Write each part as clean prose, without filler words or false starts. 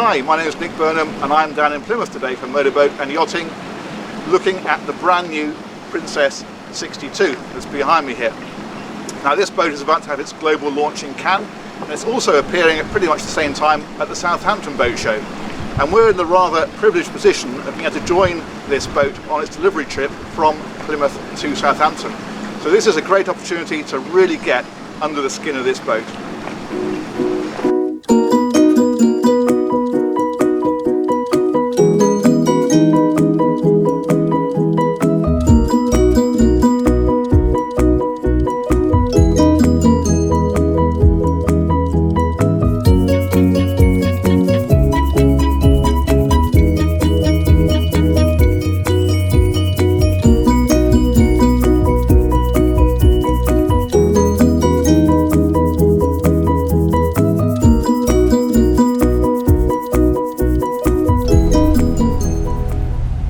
Hi, my name is Nick Burnham and I'm down in Plymouth today for Motorboat and Yachting, looking at the brand new Princess 62 that's behind me here. Now this boat is about to have its global launch in Cannes, and it's also appearing at pretty much the same time at the Southampton Boat Show. And we're in the rather privileged position of being able to join this boat on its delivery trip from Plymouth to Southampton. So this is a great opportunity to really get under the skin of this boat.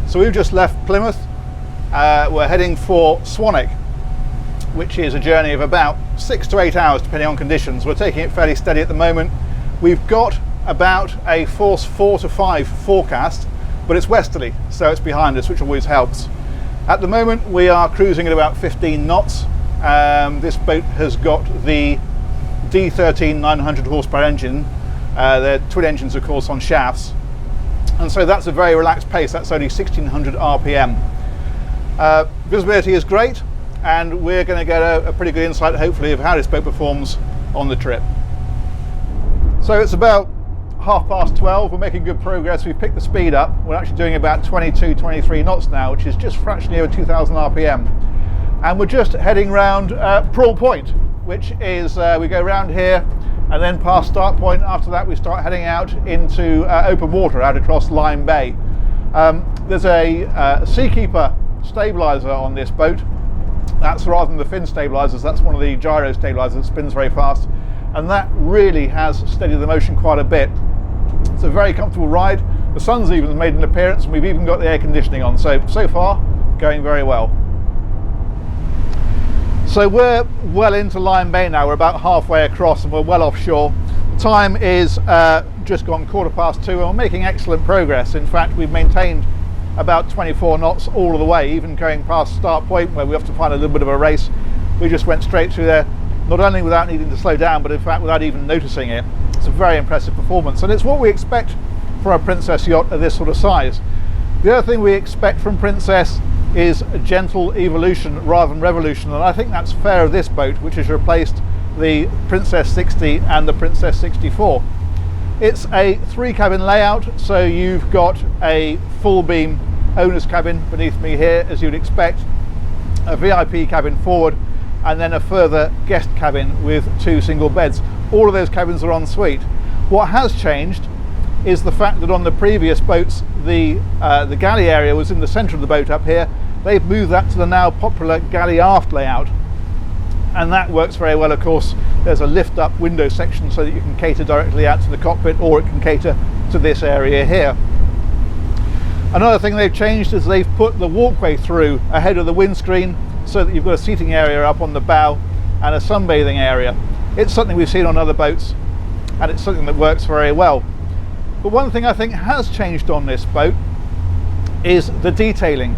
So we've just left Plymouth. We're heading for Swanwick, which is a journey of about 6 to 8 hours depending on conditions. We're taking it fairly steady at the moment. We've got about a force 4 to 5 forecast, but it's westerly, so it's behind us, which always helps. At the moment we are cruising at about 15 knots. This boat has got the D13 900 horsepower engine. They're twin engines of course on shafts. And so that's a very relaxed pace. That's only 1600 RPM. Visibility is great, and we're going to get a pretty good insight hopefully of how this boat performs on the trip. So it's about 12:30. We're making good progress. We've picked the speed up. We're actually doing about 22-23 knots now, which is just fractionally over 2000 RPM. And we're just heading round Prawl Point, which is we go round here and then past Start Point. After that we start heading out into open water out across Lyme Bay. There's a Seakeeper stabilizer on this boat. That's rather than the fin stabilizers, that's one of the gyro stabilizers that spins very fast, and that really has steadied the motion quite a bit. It's a very comfortable ride. The sun's even made an appearance and we've even got the air conditioning on, so far going very well. So we're well into Lyme Bay now. We're about halfway across and we're well offshore. The time is just gone 2:15 and we're making excellent progress. In fact, we've maintained about 24 knots all of the way, even going past Start Point where we have to find a little bit of a race. We just went straight through there, not only without needing to slow down, but in fact without even noticing it. It's a very impressive performance, and it's what we expect from a Princess yacht of this sort of size. The other thing we expect from Princess is a gentle evolution rather than revolution, and I think that's fair of this boat, which has replaced the Princess 60 and the Princess 64. It's a 3-cabin layout, so you've got a full beam owner's cabin beneath me here, as you'd expect, a VIP cabin forward, and then a further guest cabin with 2 single beds. All of those cabins are en suite. What has changed is the fact that on the previous boats the galley area was in the centre of the boat up here. They've moved that to the now popular galley aft layout, and that works very well. Of course, there's a lift up window section so that you can cater directly out to the cockpit, or it can cater to this area here. Another thing they've changed is they've put the walkway through ahead of the windscreen so that you've got a seating area up on the bow and a sunbathing area. It's something we've seen on other boats and it's something that works very well. But one thing I think has changed on this boat is the detailing.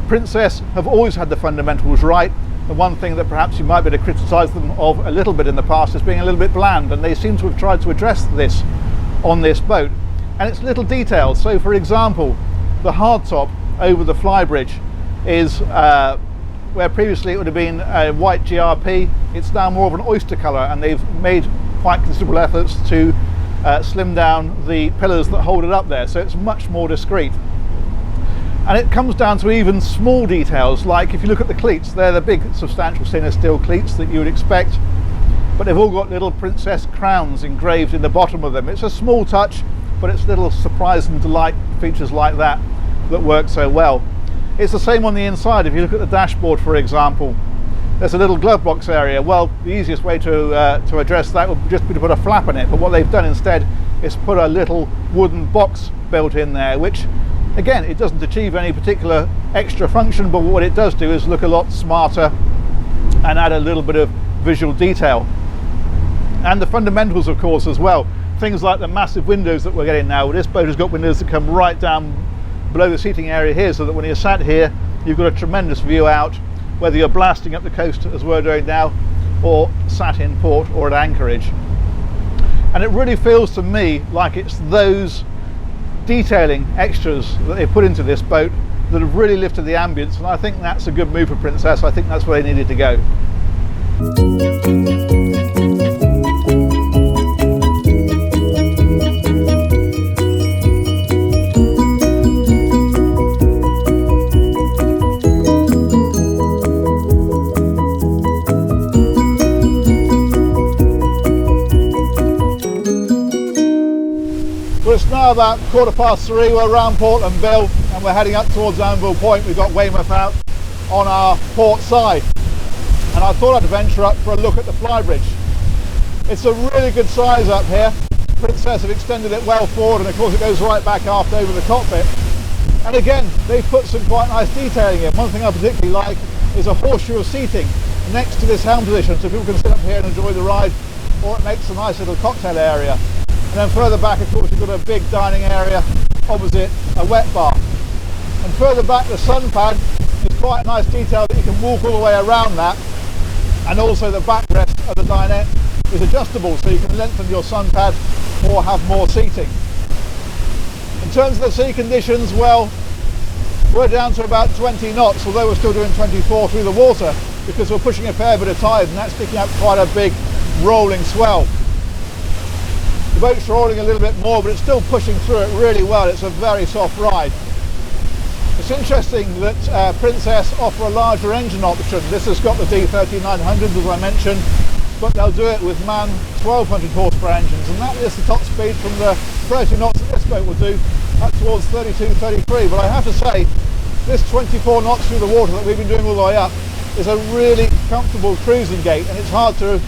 Princess have always had the fundamentals right. The one thing that perhaps you might be able to criticise them of a little bit in the past is being a little bit bland, and they seem to have tried to address this on this boat. And it's little details. So for example, the hardtop over the Flybridge is where previously it would have been a white GRP, it's now more of an oyster colour, and they've made quite considerable efforts to slim down the pillars that hold it up there, so it's much more discreet. And it comes down to even small details, like if you look at the cleats, they're the big substantial stainless steel cleats that you would expect, but they've all got little princess crowns engraved in the bottom of them. It's a small touch, but it's little surprise and delight features like that that work so well. It's the same on the inside. If you look at the dashboard, for example, there's a little glove box area. Well, the easiest way to address that would just be to put a flap in it, but what they've done instead is put a little wooden box built in there, which again, it doesn't achieve any particular extra function, but what it does do is look a lot smarter and add a little bit of visual detail. And the fundamentals, of course, as well. things like the massive windows that we're getting now. This boat has got windows that come right down below the seating area here, so that when you're sat here you've got a tremendous view out, whether you're blasting up the coast as we're doing now, or sat in port or at anchorage. And it really feels to me like it's those detailing extras that they've put into this boat that have really lifted the ambience, and I think that's a good move for Princess. I think that's where they needed to go. It's now about 3:15. We're around Portland Bill and we're heading up towards Anvil Point. We've got Weymouth out on our port side, and I thought I'd venture up for a look at the Flybridge. It's a really good size up here. Princess have extended it well forward, and of course it goes right back aft over the cockpit. And again, they've put some quite nice detailing in. One thing I particularly like is a horseshoe of seating next to this helm position, so people can sit up here and enjoy the ride, or it makes a nice little cocktail area. And then further back, of course, you've got a big dining area opposite a wet bar. And further back, the sunpad is quite a nice detail that you can walk all the way around that. And also the backrest of the dinette is adjustable, so you can lengthen your sunpad or have more seating. In terms of the sea conditions, well, we're down to about 20 knots, although we're still doing 24 through the water, because we're pushing a fair bit of tide, and that's picking up quite a big rolling swell. The boat's rolling a little bit more, but it's still pushing through it really well. It's a very soft ride. It's interesting that Princess offer a larger engine option. This has got the D3900, as I mentioned, but they'll do it with MAN 1200 horsepower engines, and that is the top speed from the 30 knots that this boat will do up towards 32, 33. But I have to say, this 24 knots through the water that we've been doing all the way up is a really comfortable cruising gait, and it's hard to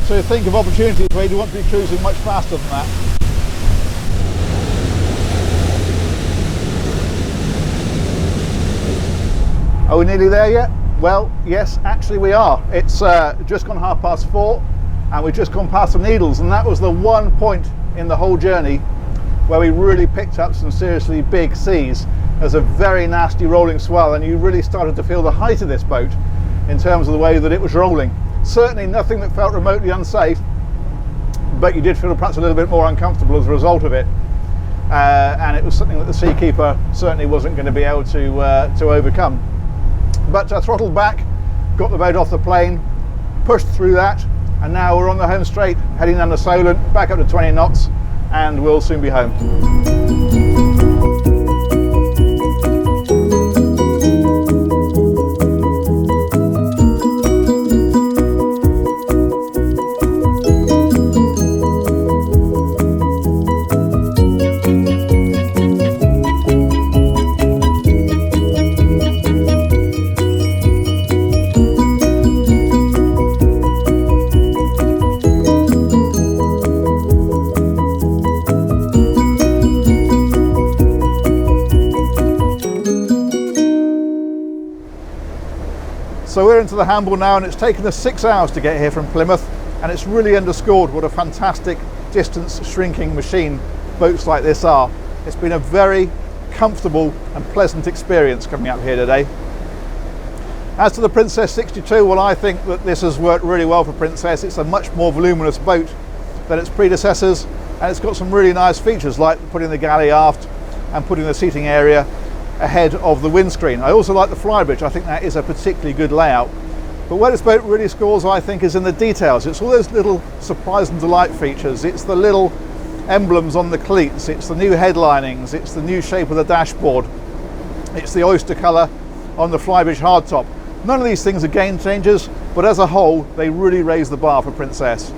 think of opportunities where you want to be cruising much faster than that. Are we nearly there yet? Well, yes, actually we are. It's just gone 4:30, and we've just gone past the Needles, and that was the one point in the whole journey where we really picked up some seriously big seas. There's a very nasty rolling swell, and you really started to feel the height of this boat in terms of the way that it was rolling. Certainly nothing that felt remotely unsafe, but you did feel perhaps a little bit more uncomfortable as a result of it. And it was something that the Seakeeper certainly wasn't going to be able to overcome. But throttled back, got the boat off the plane, pushed through that, and now we're on the home straight, heading down the Solent, back up to 20 knots, and we'll soon be home. So we're into the Hamble now, and it's taken us 6 hours to get here from Plymouth, and it's really underscored what a fantastic distance shrinking machine boats like this are. It's been a very comfortable and pleasant experience coming up here today. As to the Princess 62, well, I think that this has worked really well for Princess. It's a much more voluminous boat than its predecessors, and it's got some really nice features like putting the galley aft and putting the seating area ahead of the windscreen. I also like the Flybridge. I think that is a particularly good layout. But where this boat really scores, I think, is in the details. It's all those little surprise and delight features. It's the little emblems on the cleats, it's the new headlinings, it's the new shape of the dashboard, it's the oyster colour on the Flybridge hardtop. None of these things are game changers, but as a whole, they really raise the bar for Princess.